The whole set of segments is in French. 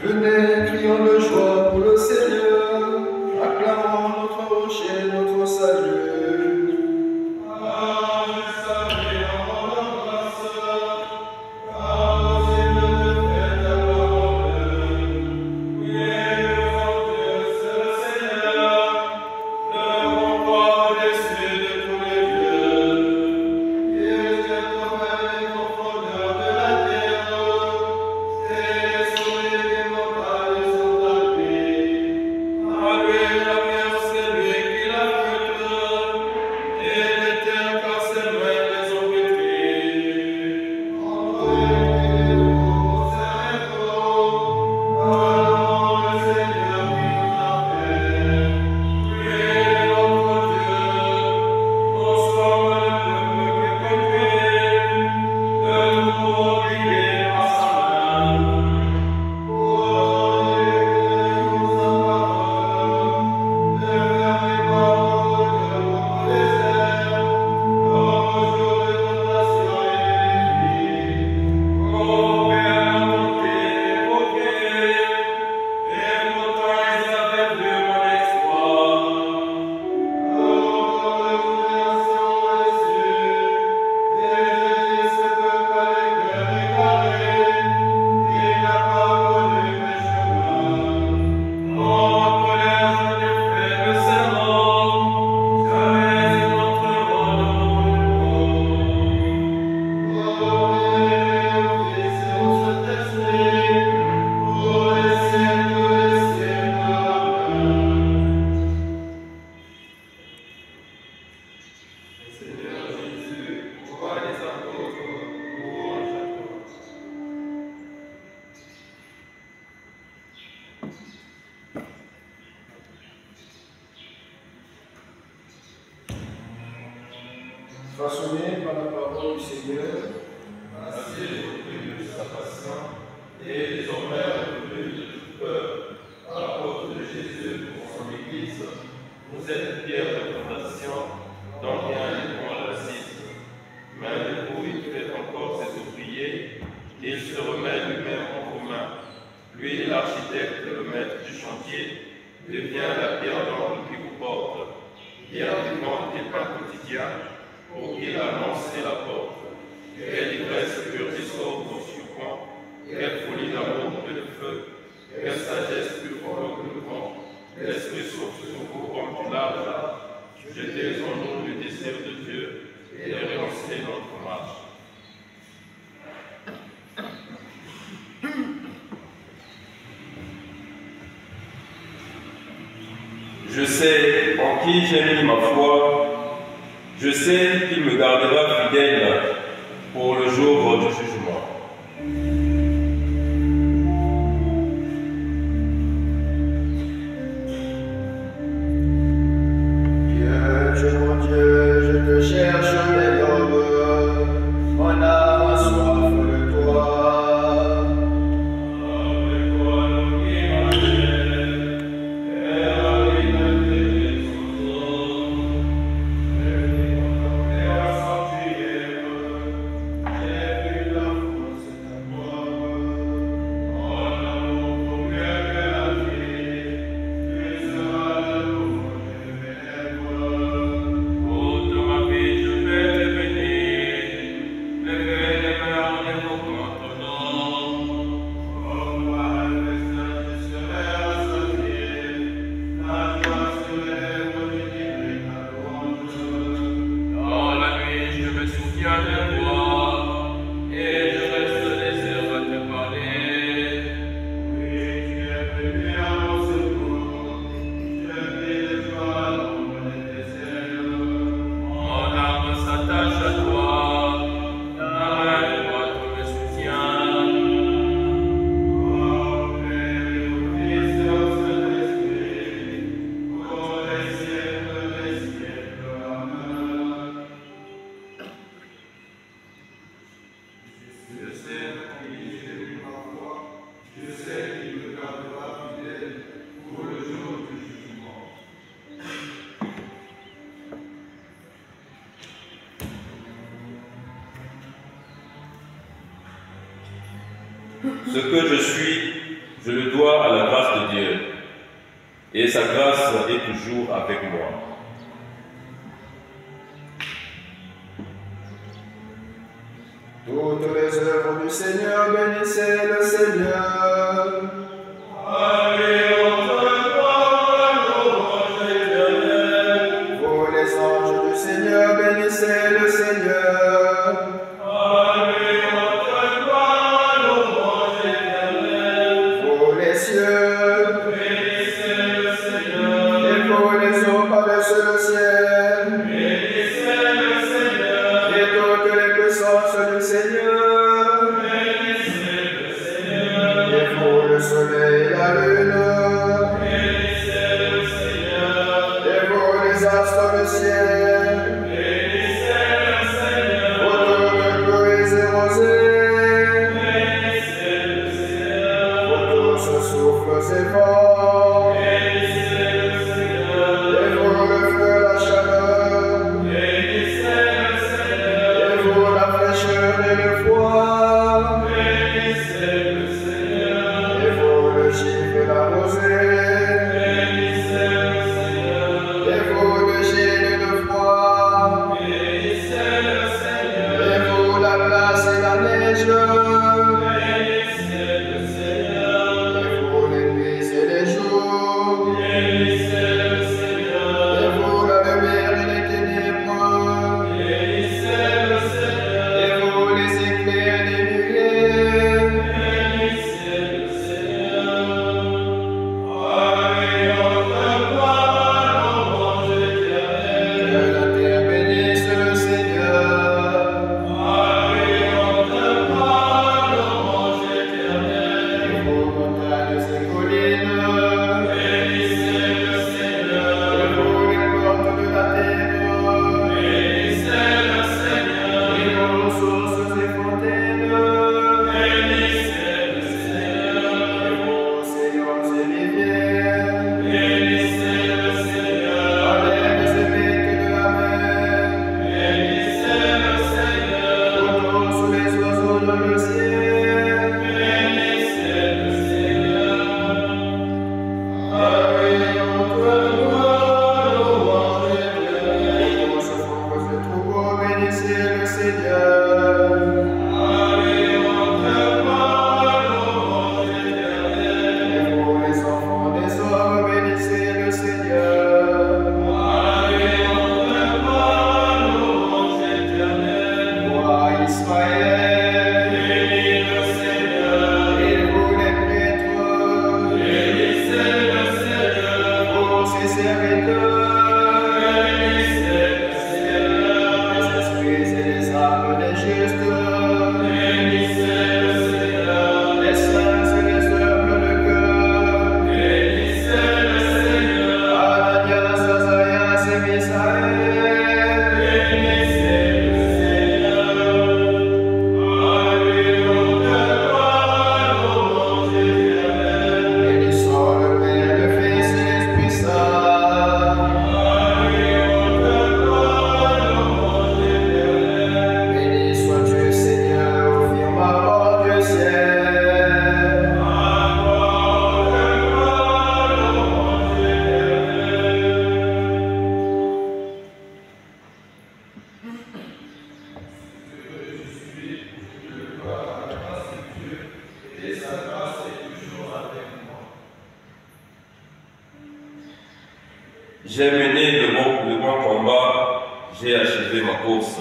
Venez, crions de joie pour le Seigneur, acclamons notre rocher, notre salut. Façonné par la parole du Seigneur, assez de sa patience, et désormais revenu de toute peur, à la porte de Jésus pour son Église, vous êtes pierre de fondation, dont rien n'est l'assise. Mais debout, il fait encore ses ouvriers, et il se remet lui-même en vos mains. Lui, l'architecte, le maître du chantier, devient la pierre d'angle qui vous porte. Pierre du monde et pain quotidien, pour qu'il annonce et la porte. Quelle ivresse pure discorde vos surprend, quelle folie d'amour que de feu, quelle sagesse pure provoque le vent, l'esprit souffle sur vous comme du large. Jetez en nous le désir de Dieu et relancez notre marche. Je sais en qui j'ai mis ma foi. Je sais qu'il me gardera fidèle pour le jour du jugement. Dieu, mon Dieu, je te cherche mes lobes, mon âme a soif de toi. Ce que je suis, Je le dois à la grâce de Dieu. Et sa grâce est toujours avec moi. Toutes les œuvres du Seigneur, bénissez le Seigneur. Allez, on te voit, louange éternelle. Vous les anges du Seigneur, bénissez le Seigneur. Allez, on te voit, louange éternelle. Vous les cieux, Bénissez le Seigneur. et vous les eaux par-dessus le ciel, Bénissez le Seigneur. et toutes les puissances du Seigneur, Bénissez le Seigneur. et vous le soleil et la lune, Bénissez le Seigneur. et vous les astres du ciel, Bénissez le Seigneur. vous toutes pluies et rosées, Bénissez le Seigneur. vous tous souffles et vents, Bénissez le Seigneur. et vous le feu et la chaleur, Bénissez le Seigneur. et vous la fraîcheur et le froid, Bénissez le Seigneur. et vous le givre et la rosée, Bénissez le Seigneur. et vous le gel et le froid, Bénissez le Seigneur. et vous la glace et la neige, Bénissez le Seigneur. et vous les nuits et les jours, Bénissez le Seigneur. et vous la lumière et les ténèbres, Bénissez le Seigneur. et vous les éclairs et les nuées. Bénissez le Seigneur. Allez, on te voit, louange éternelle. Que la terre bénisse le Seigneur, Allez, on te voit, louange éternelle. et vos montagnes et collines, Bénissez le Seigneur. et vous les portes de la terre, Bénissez le Seigneur. et vos sources et fontaines, Bénissez le Seigneur. et vos océans et rivières, Bénissez le Seigneur. abeilles et bêtes de la mer, Bénissez le Seigneur. vous tous les oiseaux dans le ciel. Bénissez le Seigneur. Allez, on te voit, louange éternelle. Vous tous pauvres et troupeaux, bénissez le Seigneur. Allez, on te voit, louange éternelle. Et vous les enfants des hommes, bénissez le Seigneur. Allez, on te voit, louange éternelle. Roi Israël, Bénis le Seigneur. et vous les prêtres, Bénissez le Seigneur. vous ses serviteurs, Bénissez le Seigneur. les esprits et les âmes des justes, Bénissez le Seigneur. les saints et les humbles de cœur, Bénissez le Seigneur. Ananias, Azarias et Misaël, Bénissez le Seigneur. Allez, on te voit, louange éternelle. bénissons le Père, le Fils et l'Esprit Saint. Allez, on te voit, louange éternelle. Béni sois-tu, Seigneur, au firmament du ciel. J'ai mené le bon combat, j'ai achevé ma course,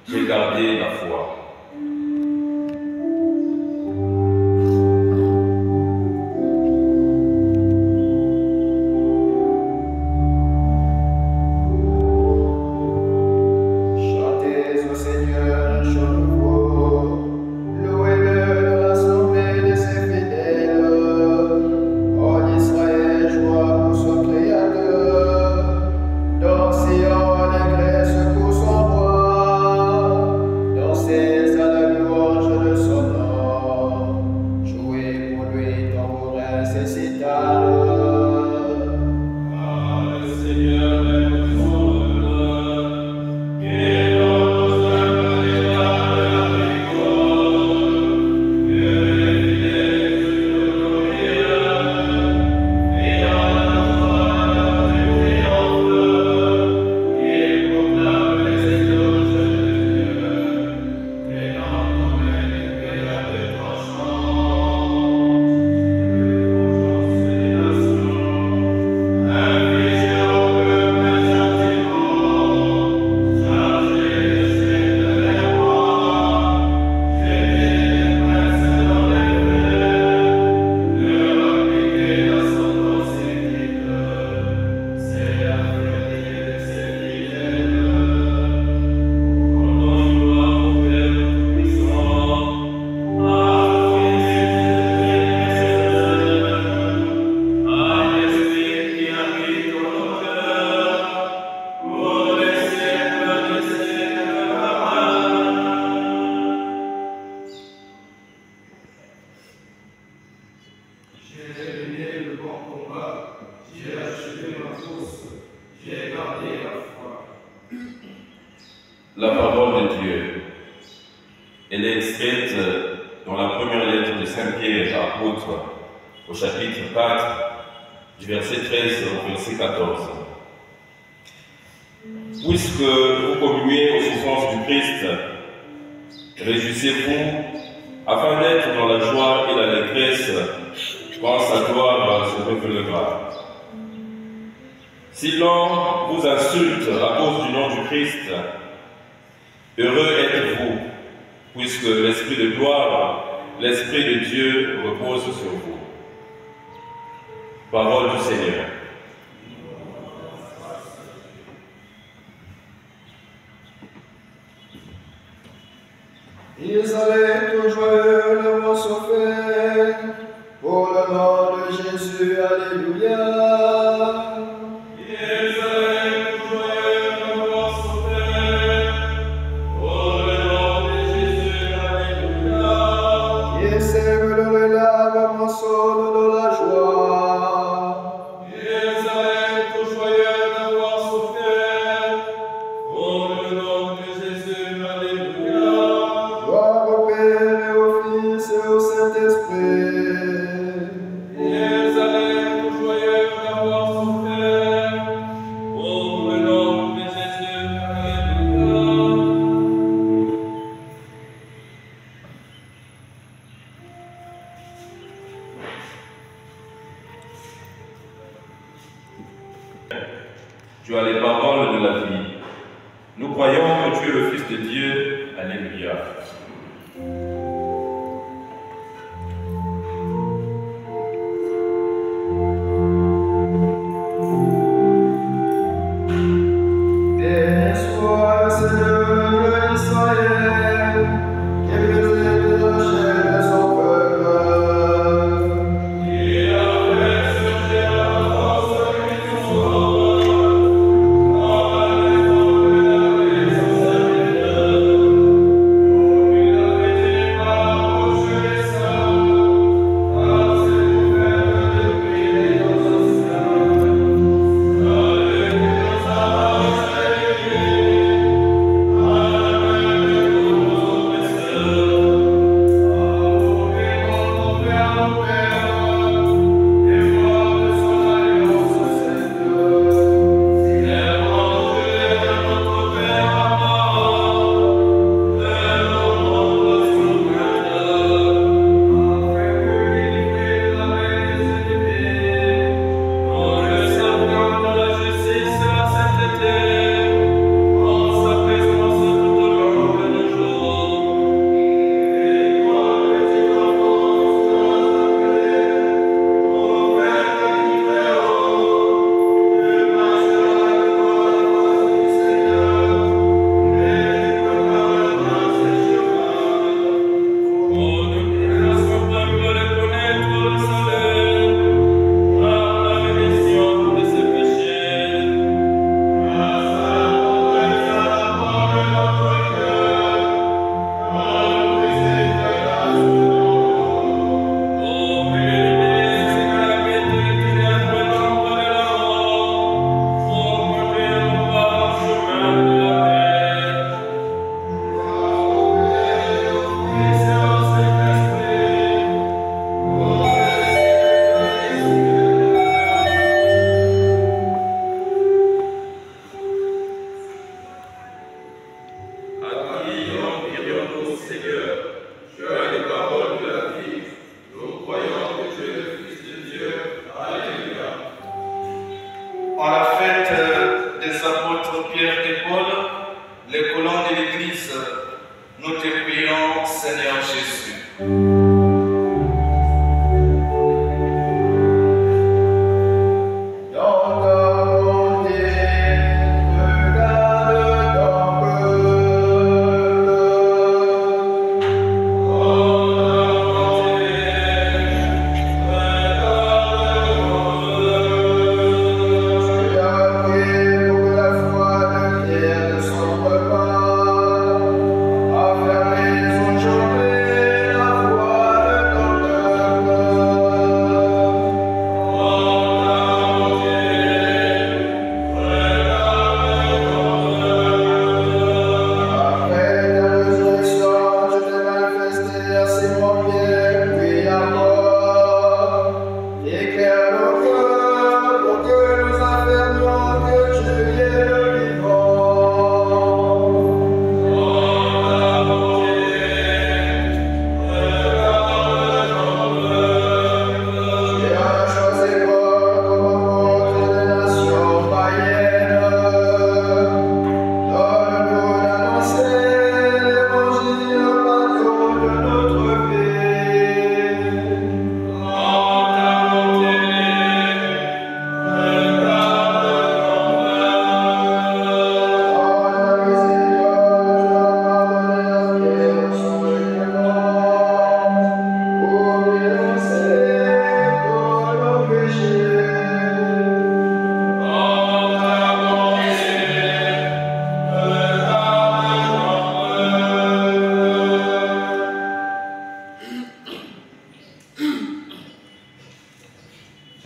j'ai gardé la foi. Chantez au Seigneur un chant nouveau, louez-le dans l'assemblée de ses fidèles. En Israël, joie pour son Créateur, dans Sion, allégresse pour son roi, dans ses J'ai terminé le bon combat, j'ai achevé ma course, j'ai gardé la foi. La parole de Dieu, elle est extraite dans la première lettre de Saint Pierre, apôtre, au chapitre 4, du verset 13 au verset 14. Puisque vous communiez aux souffrances du Christ, réjouissez-vous afin d'être dans la joie et l'allégresse quand sa gloire se révélera. Si l'on vous insulte à cause du nom du Christ, heureux êtes-vous, puisque l'Esprit de gloire, l'Esprit de Dieu repose sur vous. Parole du Seigneur. Ils allaient tout joyeux, le roi sauvait, pour le nom de Jésus, alléluia. Ils allaient tout joyeux, le roi sauvait, pour le nom de Jésus, alléluia. Ils sèment le relave, moissonnent de la joie. Ils allaient tout joyeux, le roi sauvait, pour le nom de Jésus, alléluia. Gloire au Père et au Fils et au Saint-Esprit. Ils allaient tout joyeux, le roi sauvait, pour le nom de Jésus, alléluia. Tu as les paroles de la vie. Nous croyons que tu es le Fils de Dieu. Alléluia. Béni soit le Seigneur d'Israël, qui visite la chair de son peuple. Il a fait surgir la force de son roi, dans la maison de la vie de son serviteur. Il a fait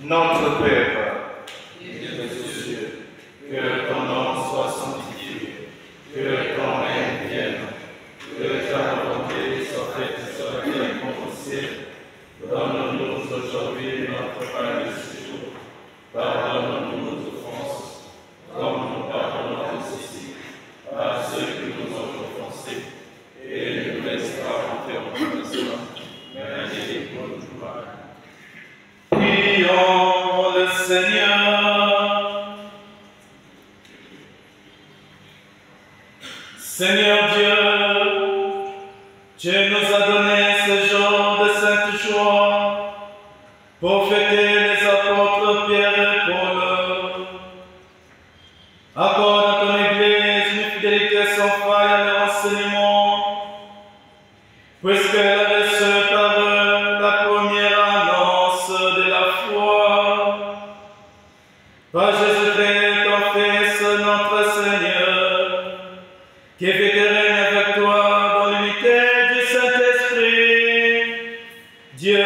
Notre Père, qui es aux cieux, que ton nom soit sanctifié, que ton règne vienne, que ta volonté soit faite sur la terre comme au ciel. Donne-nous aujourd'hui notre pain de ce jour. Pardonne-nous nos offenses, comme nous pardonnons aussi à ceux qui nous ont offensés. Et ne nous laisse pas entrer en tentation, mais délivre-nous du mal. Prions le Seigneur. Seigneur Dieu, tu nous as donné ce jour de sainte joie pour fêter les apôtres Pierre et Paul. Accorde à ton Église une fidélité sans faille à leur enseignement, puisqu'elle a reçu par eux la première annonce de la foi. Par Jésus-Christ, ton Fils, notre Seigneur, qui vit et règne avec toi dans l'unité du Saint-Esprit, Dieu